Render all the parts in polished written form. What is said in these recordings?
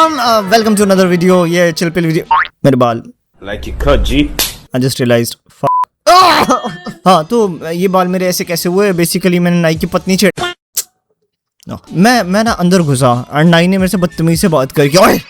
Welcome to another video. ये चिलपिल video. मेरे बाल Like you cut, G. I just realised. हाँ, तो ये बाल मेरे ऐसे कैसे हुए? बेसिकली मैंने नाई की पत्नी छेड़। मैं ना अंदर घुसा एंड नाई ने मेरे से बदतमीजी से बात करके, ओए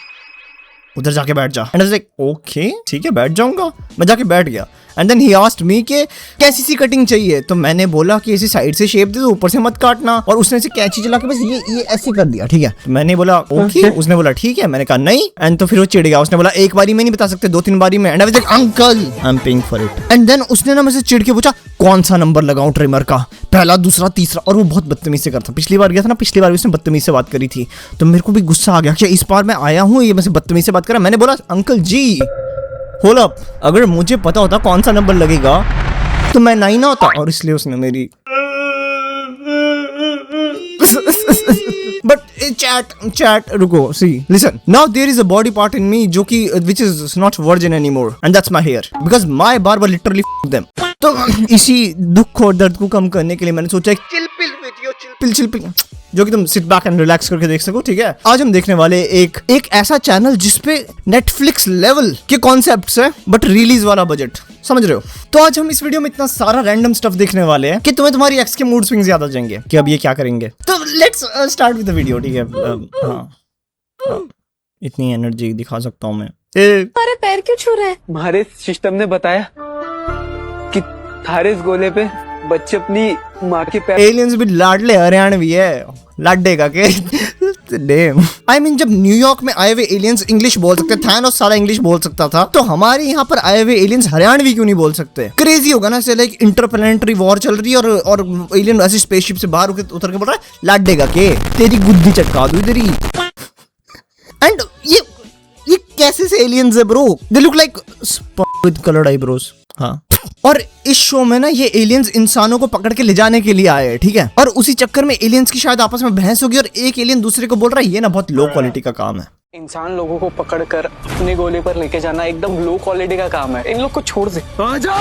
उधर जाके बैठ जा। And I was like okay ठीक है बैठ जाऊंगा। मैं जाके बैठ गया and then he asked me कि कैसी सी कटिंग चाहिए। तो मैंने बोला कि इसी साइड से शेप दे दो, ऊपर से मत काटना। और उसने ऐसे कैंची चला के बस ये ऐसे कर दिया, ठीक है। तो मैंने बोला ओके। उसने बोला ठीक है। मैंने कहा नहीं। एंड तो फिर वो चिढ़ गया। उसने बोला एक बारी में नहीं बता सकते, 2-3 बारी में। And I was like uncle I am paying for it. And then उसने ना मुझसे चिढ़ के पूछा कौन सा नंबर लगाऊं ट्रिमर का, पहला दूसरा तीसरा। और वो बहुत बदतमीज से करता। पिछली बार गया था ना, पिछली बार उसने बदतमीज से बात करी थी। तो मेरे को भी गुस्सा आ गया कि इस बार मैं आया हूँ ये मुझसे बदतमीज से बात कर रहा है। मैंने बोला अंकल जी होल्ड अप, अगर मुझे पता होता कौन सा नंबर लगेगा तो मैं नहीं ना होता। और इसलिए उसने मेरी बट चैट रुको see listen now there is a body part in me जो कि which is not virgin anymore and that's my hair because my barber literally them. तो इसी दुख और दर्द को कम करने के लिए मैंने सोचा चिलपिल वीडियो चिलपिल जो कि तुम सिट बैक एंड रिलैक्स करके देख सको, ठीक है। आज हम देखने वाले एक ऐसा चैनल जिसपे नेटफ्लिक्स लेवल के कॉन्सेप्ट्स है बट रिलीज वाला बजट, समझ रहे हो। तो आज हम इस वीडियो में इतना सारा रैंडम स्टफ देखने वाले हैं कि तुम्हें तुम्हारी एक्स के मूड स्विंग्स याद आ जाएंगे कि अब ये क्या करेंगे। तो let's start with the video, ठीक है। हाँ, इतनी एनर्जी दिखा सकता हूँ मैं। तुम्हारे पैर क्यों छू रहे हैं? हमारे सिस्टम ने बताया कि थारे इस गोले पे बच्चे अपनी माँ के पैर। एलियंस भी लाडले हरियाणवी है, लाडे का के डैम। आई मीन जब न्यूयॉर्क में आए हुए एलियंस इंग्लिश बोल सकते, थानोस सारा इंग्लिश बोल सकता था, तो हमारे यहाँ पर आए हुए एलियंस हरियाणवी क्यों नहीं बोल सकते? क्रेजी होगा ना, से लाइक इंटरप्लेनेटरी वॉर चल रही है और एलियन ऐसे स्पेसशिप से बाहर उतर के बोल रहा है लाडे का के तेरी गुद्दी चटका दूं तेरी। एंड ये कैसे से एलियंस है bro? They look like with coloured eyebrows. हाँ, और इस शो में ना ये एलियंस इंसानों को पकड़ के ले जाने के लिए आए हैं, ठीक है। और उसी चक्कर में एलियंस की शायद आपस में बहस होगी और एक एलियन दूसरे को बोल रहा है ये ना बहुत लो क्वालिटी का काम है। इंसान लोगों को पकड़कर अपने गोले पर लेके जाना एकदम लो क्वालिटी का काम है। इन लोग को छोड़ दे। आजा,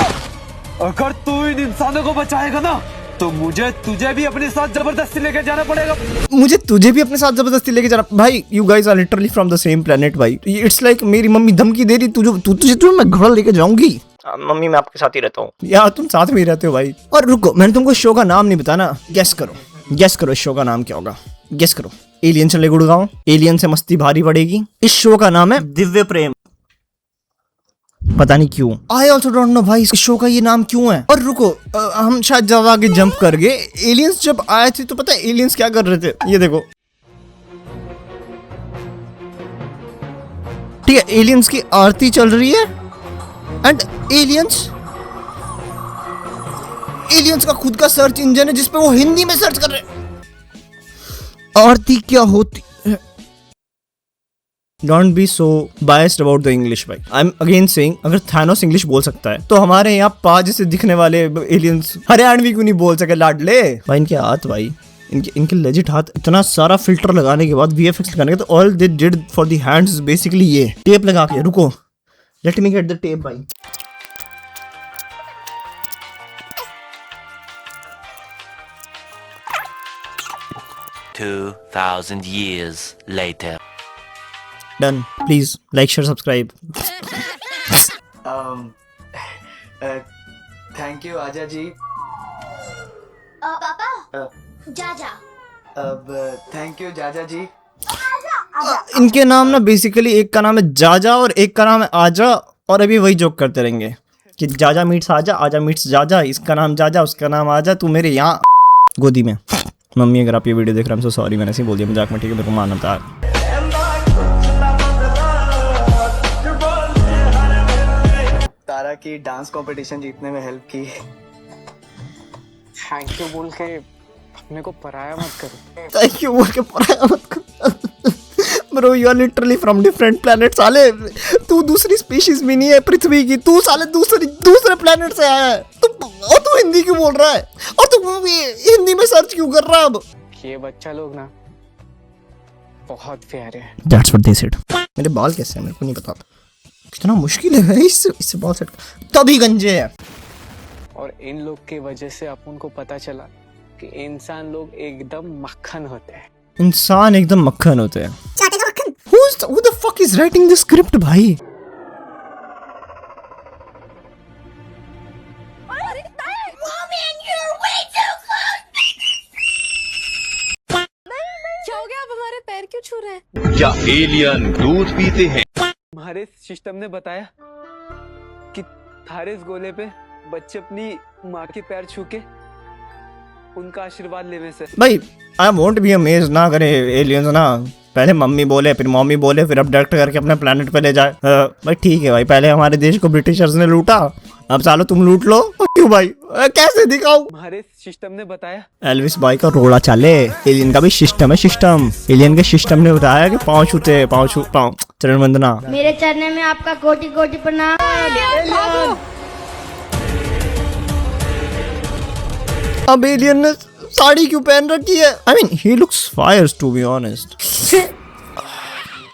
अगर तू इन इंसानों को बचाएगा ना तो मुझे तुझे भी अपने साथ जबरदस्ती लेके जाना पड़ेगा। मुझे तुझे भी अपने साथ जबरदस्ती लेके जाना। भाई you guys are literally from the same planet भाई। इट्स लाइक मेरी मम्मी धमकी दे रही तुझे मैं घर लेके जाऊंगी। मम्मी मैं आपके साथ ही रहता हूँ। यार तुम साथ में ही रहते हो भाई। और रुको, मैंने तुमको शो का नाम नहीं बताना। गेस करो इस शो का नाम क्या होगा? गेस करो। एलियन चले गुड़गांव, एलियन से मस्ती भारी पड़ेगी। इस शो का नाम है दिव्य प्रेम। पता नहीं क्यों, आई ऑल्सो डोंट नो भाई इस शो का ये नाम क्यों है। और रुको, हम शायद ज्यादा आगे जंप कर गए। एलियंस जब आए थे तो पता है एलियंस क्या कर रहे थे? ये देखो, ठीक है, एलियंस की आरती चल रही है एंड एलियंस का खुद का सर्च इंजन है जिसपे वो हिंदी में सर्च कर रहे हैं आरती क्या होती है। Don't be so biased about the English भाई। आई एम अगेन सेइंग अगर थानोस इंग्लिश बोल सकता है तो हमारे यहाँ पा जैसे दिखने वाले एलियंस हरियाणवी क्यों नहीं बोल सके लाडले भाई। इनके हाथ भाई, इनके लेजिट हाथ, इतना सारा फिल्टर लगाने के बाद VFX लगाने के तो all they did for the hands basically ये टेप लगा के। रुको, let me get the tape भाई। $2,000 years later. Done. Please like, share, subscribe. Thank you आजा जी। पापा जा अब थैंक यू जाजा जी। इनके नाम ना बेसिकली एक का नाम है जाजा और एक का नाम है आजा। और अभी वही जोक करते रहेंगे कि जाजा मीट्स आजा, आजा मीट्स जाजा, इसका नाम जाजा, उसका नाम आजा, तू मेरे यहाँ गोदी में। मम्मी अगर आप ये वीडियो देख रहे हैं तो सॉरी, मैंने ऐसे ही बोल दिया मजाक में, ठीक है, मेरे को मानना था। तारा की डांस कंपटीशन जीतने में हेल्प की। थैंक यू बोल के अपने को पराया मत करो। थैंक यू बोल के पराया मत करो। Bro you are literally from different planet साले। तू दूसरी स्पीशीज में नहीं है पृथ्वी की, तू साले दूसरे प्लैनेट से आया है। तू हिंदी क्यों बोल रहा है? और तू हिंदी में सर्च क्यों कर रहा है? अब ये बच्चा लोग ना बहुत प्यारे हैं। That's what they said. मेरे बाल कैसे हैं मेरे को नहीं पता। कितना मुश्किल है इससे बाल सेट। तभी गंजे है। और इन लोग की वजह से अपन को पता चला कि इंसान लोग एकदम मक्खन होते हैं। इंसान एकदम मक्खन होते हैं। चाटे का मक्खन। Who the fuck is writing this script भाई? क्या हो गया? आप हमारे पैर क्यों छू रहे हैं? क्या एलियन दूध पीते हैं? हमारे सिस्टम ने बताया कि थारेस गोले पे बच्चे अपनी माँ के पैर छू के उनका आशीर्वाद लेने से। भाई आई वोंट बी अमेज ना करे एलियंस ना, पहले मम्मी बोले फिर मम्मी बोले फिर अबडक्ट करके अपने प्लेनेट पे ले जाए। भाई ठीक है भाई, पहले हमारे देश को ब्रिटिशर्स ने लूटा, अब सालो तुम लूट लो। क्यों भाई? कैसे दिखाऊं? हमारे सिस्टम ने बताया। एल्विस भाई का रोड़ा चाले, एलियन का भी सिस्टम है सिस्टम। एलियन के सिस्टम ने बताया कि पाँव छूते, पाँव चरण वंदना। मेरे चरणों में आपका कोटि कोटि प्रणाम। अब एलियन ने साड़ी क्यों पहन रखी है? I mean he looks fires to be honest.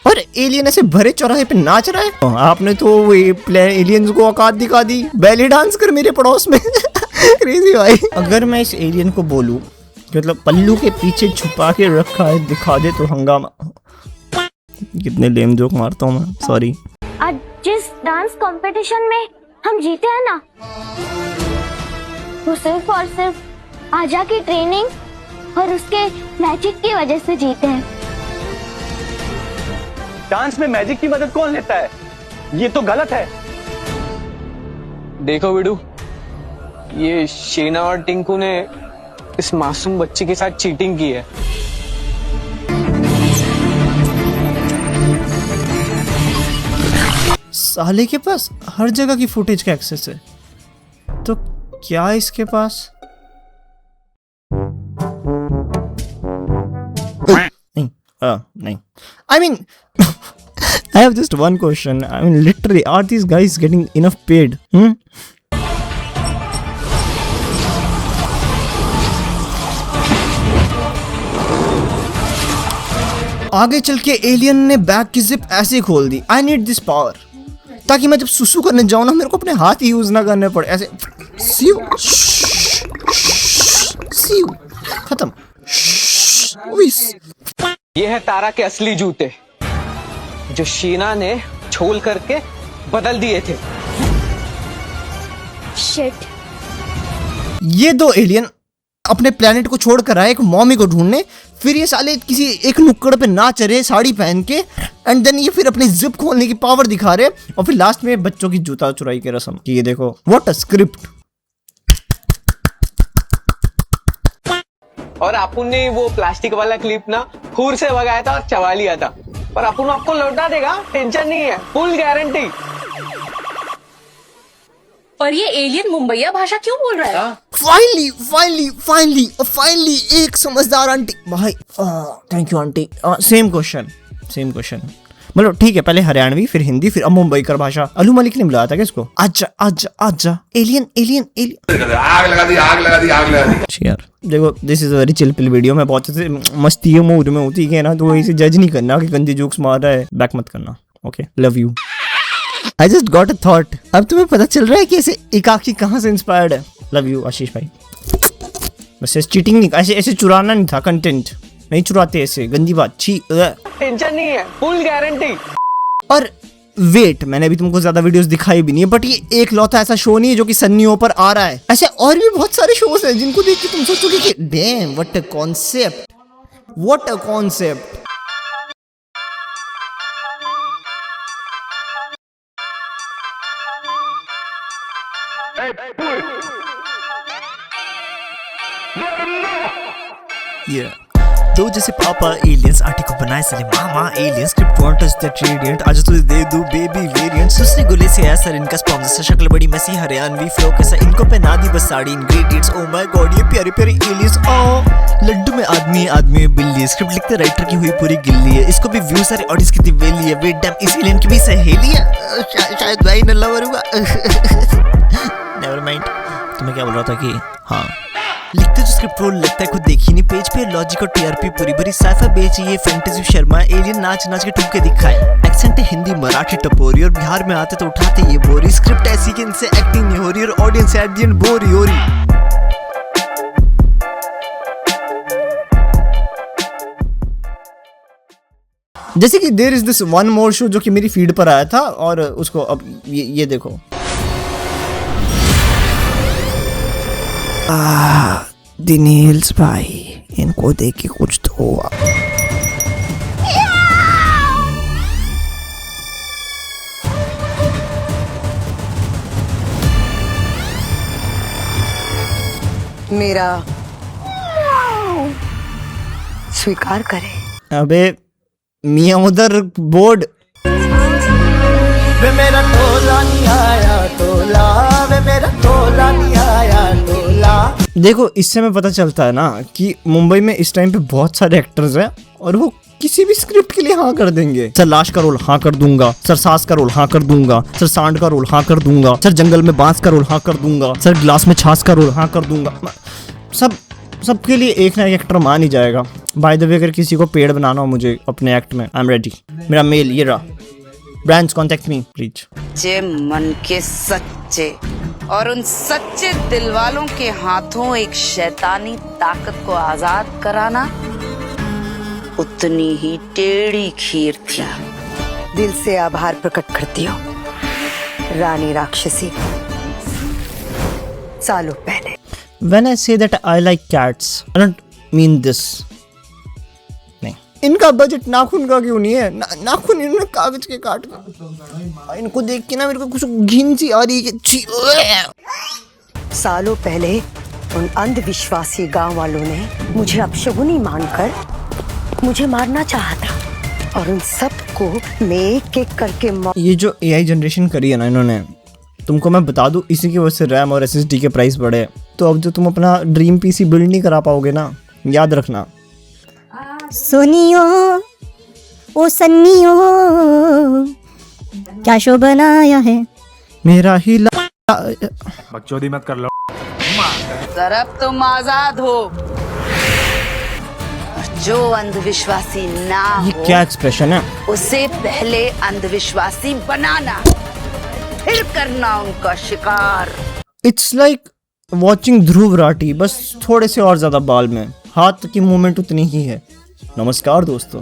और एलियन ऐसे भरे चौराहे पे नाच रहा है। आपने तो एलियंस को औकात दिखा दी, बैली डांस कर मेरे पड़ोस में। क्रेजी भाई। अगर मैं इस एलियन को बोलूं कि मतलब पल्लू के पीछे छुपा के रखा है दिखा दे तो हंगामा। कितने लेम जोक मारता हूँ मैं, सॉरी। आज जिस डांस कंपटीशन में हम जीते हैं ना, वो सिर्फ और सिर्फ आजा की ट्रेनिंग और उसके मैजिक की वजह से जीते हैं। डांस में मैजिक की मदद कौन लेता है? ये तो गलत है। देखो विडू, ये शीना और टिंकू ने इस मासूम बच्ची के साथ चीटिंग की है। साले के पास हर जगह की फुटेज का एक्सेस है, तो क्या इसके पास? नहीं, I mean, I have just one question. I mean, literally, are these guys getting enough paid? आगे चल के एलियन ने बैग की जिप ऐसे खोल दी। I need this power, ताकि मैं जब सुसु करने जाऊं ना मेरे को अपने हाथ यूज ना करने पड़े। ऐसे सीव सीव खत्म। ये है तारा के असली जूते जो शीना ने छोल करके बदल दिए थे। शिट। ये दो एलियन अपने प्लेनेट को छोड़कर आए एक मॉमी को ढूंढने, फिर ये साले किसी एक नुक्कड़ पे नाच रहे साड़ी पहन के, एंड देन ये फिर अपनी जिप खोलने की पावर दिखा रहे, और फिर लास्ट में बच्चों की जूता चुराई के रस्म की। ये देखो, व्हाट अ स्क्रिप्ट। और अपुन ने वो प्लास्टिक वाला क्लिप ना खूर से भगाया था और चबा लिया था, पर अपुन आपको लौटा देगा, टेंशन नहीं है, फुल गारंटी। और ये एलियन मुंबईया भाषा क्यों बोल रहा है? फाइनली एक समझदार आंटी। भाई thank you aunty. Same question मतलब ठीक है, पहले हरियाणवी फिर हिंदी फिर अब मुंबई कर भाषा। अलू मलिक ने बुलाया था क्या इसको? आजा एलियन। आग लगा दी। यार देखो, this is a very chill pill video. मैं बहुत मस्ती मूड में होती है ना, तो इसे जज नहीं करना कि गंदी जोक्स मार रहा है, बैक मत करना। Okay, love you. I just got a thought. अब तुम्हें पता चल रहा है कि ऐसे एकाकी कहाँ से इंस्पायर्ड है। लव यू आशीष भाई। वैसे चीटिंग नहीं, ऐसे चुराना नहीं था, कंटेंट नहीं चुराते ऐसे, गंदी बात। टेंशन नहीं है, फुल गारंटी। और वेट, मैंने अभी तुमको ज्यादा वीडियोस दिखाई भी नहीं है, बट ये एक लौता ऐसा शो नहीं है जो कि सन्नियों पर आ रहा है। ऐसे और भी बहुत सारे शोज हैं जिनको देख के तुम सोचोगे कि डैम व्हाट अ कॉन्सेप्ट। दो जैसे पापा एलियंस आंटी को बनाए साले मामा aliens script want touch that radiant आज तुझे दे दूं बेबी वेरिएंट दूसरे गोले से आया सर इनका स्पॉम जैसा शक्ल बड़ी मैसी हरियाणवी फ्लो कैसा इनको पहना दी बस sari ingredients oh my God ये प्यारे प्यारे एलियंस ओ लड्डू में आदमी में बिल्ली स्क्रिप्ट लिखते राइटर की हुई पूरी गिल्ली है इसको भी व्यू सारे ऑडियंस की दिवेली है वेट डैम इस एलियन की भी सहेली है शायद भाई न लवर हुआ नेवर माइंड। तुम्हें क्या बोल रहा था कि हाँ लिखते जो स्क्रिप्ट रोल लगता है खुद देखी नहीं पेज पे लॉजिक और टीआरपी पूरी भरी साइफर बेची ये फैंटेसी शर्मा एलियन नाच के ठुमके दिखाए एक्सेंट है हिंदी मराठी टपोरी और बिहार में आते तो उठाते ये बोरी स्क्रिप्ट ऐसी कि इनसे एक्टिंग नहीं हो रही और ऑडियंस एट द एंड बोरी हो रही। जैसे कि there is this one more show जो कि मेरी फीड पर आया था और उसको अब ये देखो। दिनेल्स भाई, इनको देख के कुछ तो हुआ। मेरा स्वीकार करे। अबे मियाँ उधर बोर्ड। वे मेरा तोला नहीं आया तोला, वे मेरा तोला नहीं आया तोला। देखो इससे में पता चलता है ना कि मुंबई में इस टाइम पे बहुत सारे एक्टर्स हैं और वो किसी भी स्क्रिप्ट के लिए हाँ कर देंगे। सर लाश का रोल हाँ कर दूंगा, सर सास का रोल हाँ कर दूंगा, सर सांड का रोल हाँ कर दूंगा, सर जंगल में बांस का रोल हाँ कर दूंगा, सर ग्लास में छाछ का रोल हाँ कर दूंगा। सबके लिए एक ना एक एक्टर मान ही जाएगा। बाय द वे अगर किसी को पेड़ बनाना हो मुझे अपने एक्ट में, आई एम रेडी। मेरा मेल ये रहा, ब्रांड्स कॉन्टेक्ट मी प्लीज। सच्चे मन के सच्चे और उन सच्चे दिल वालों के हाथों एक शैतानी ताकत को आजाद कराना उतनी ही टेढ़ी खीर थी। दिल से आभार प्रकट करती हूँ रानी राक्षसी। सालों पहले When I say that I like cats, I don't mean this. नहीं, इनका बजट नाखून का क्यों नहीं है? नाखून इन्होंने कागज के काट के। इनको देख के ना मेरे को कुछ घिन सी आ रही है। सालों पहले उन अंधविश्वासी गांव वालों ने मुझे अपशगुनी मानकर मुझे मारना चाहा था और उन सबको मैं एक एक करके ये जो AI जनरेशन करी है ना इन्होंने, तुमको मैं बता दूं इसी की वजह से रैम और SSD के प्राइस बढ़े। तो अब जो तुम अपना ड्रीम PC बिल्ड नहीं करा पाओगे ना, याद रखना। सुनियो ओ सन्नियो, क्या शो बनाया है मेरा ही बकचोदी मत कर लो। सर अब तुम आजाद हो। जो अंधविश्वासी ना ये हो क्या एक्सप्रेशन है? उसे पहले अंधविश्वासी बनाना, फिर करना उनका शिकार। It's like watching Dhruv Rathee, बस थोड़े से और ज्यादा बाल में, हाथ की मूवमेंट उतनी ही है। नमस्कार दोस्तों,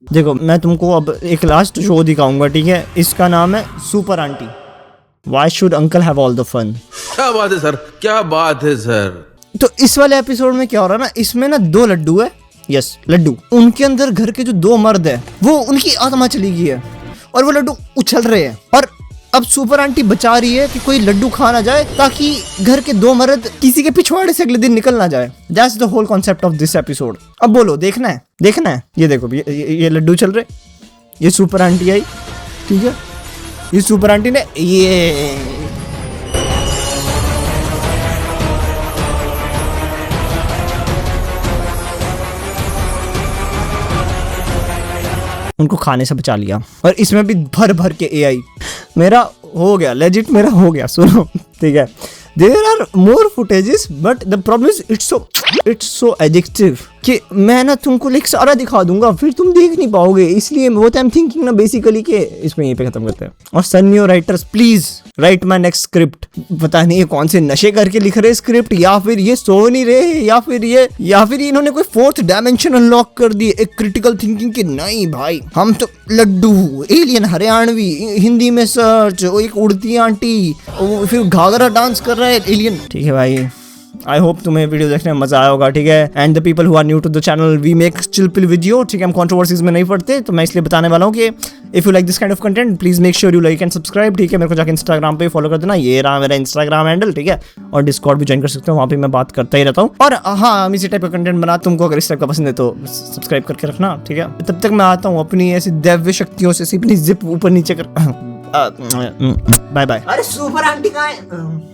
देखो मैं तुमको अब एक लास्ट शो दिखाऊंगा, ठीक है? इसका नाम है super aunty. Why should uncle have all the fun. क्या बात है सर, क्या बात है सर। तो इस वाले एपिसोड में क्या हो रहा है ना, इसमें ना 2 लड्डू है, यस लड्डू, उनके अंदर घर के जो 2 मर्द है वो उनकी आत्मा चली गई है और वो लड्डू उछल रहे हैं और अब सुपर आंटी बचा रही है कि कोई लड्डू खा ना जाए ताकि घर के 2 मर्द किसी के पिछवाड़े से अगले दिन निकल ना जाए। That's the whole concept of this episode. अब बोलो देखना है? देखना है? ये देखो ये लड्डू चल रहे, ये सुपर आंटी आई, ठीक है? ये सुपर आंटी ने ये उनको खाने से बचा लिया और इसमें भी भर भर के AI। मेरा हो गया लेजिट, मेरा हो गया। सुनो ठीक है, there are more footages but the problem is it's so addictive कि मैं ना तुमको लाइक सारा दिखा दूंगा फिर तुम देख नहीं पाओगे। इसलिए वो आई एम थिंकिंग ना बेसिकली कि इसमें यहीं पे खत्म करते हैं। और सन्नियो writers please write my next script. पता नहीं ये कौन से नशे करके लिख रहे स्क्रिप्ट, या फिर ये सो नहीं रहे, या फिर ये इन्होंने कोई 4th डायमेंशन अनलॉक कर दी, एक क्रिटिकल थिंकिंग की। नहीं भाई, हम तो लड्डू, एलियन हरियाणवी, हिंदी में सर्च, एक उड़ती आंटी, फिर घाघरा डांस कर रहा है एलियन। ठीक है भाई, आई होप तुम्हें वीडियो देखने में मजा आया होगा, ठीक है? And the people who are new to the channel, we make chill pill video, ठीक है? हम कंट्रोवर्सीज में नहीं पड़ते, तो मैं इसलिए बताने वाला हूँ कि if you like this kind of content please make sure you like and subscribe, ठीक है? मेरे को जाकर इंस्टाग्राम पे फॉलो कर देना, ये रहा मेरा इंस्टाग्राम हैंडल, ठीक है? और डिस्कॉर्ड भी ज्वाइन कर सकते हो, वहाँ पे मैं बात करता ही रहता हूँ। और हाँ, हम इसी टाइप का कंटेंट बना, तुमको अगर इस टाइप का पसंद है तो सब्सक्राइब करके रखना, ठीक है? तब तक मैं आता हूँ अपनी ऐसी दैव्य शक्तियों से अपनी जिप ऊपर नीचे कर। Bye bye. अरे सुपर आंटी कहाँ है?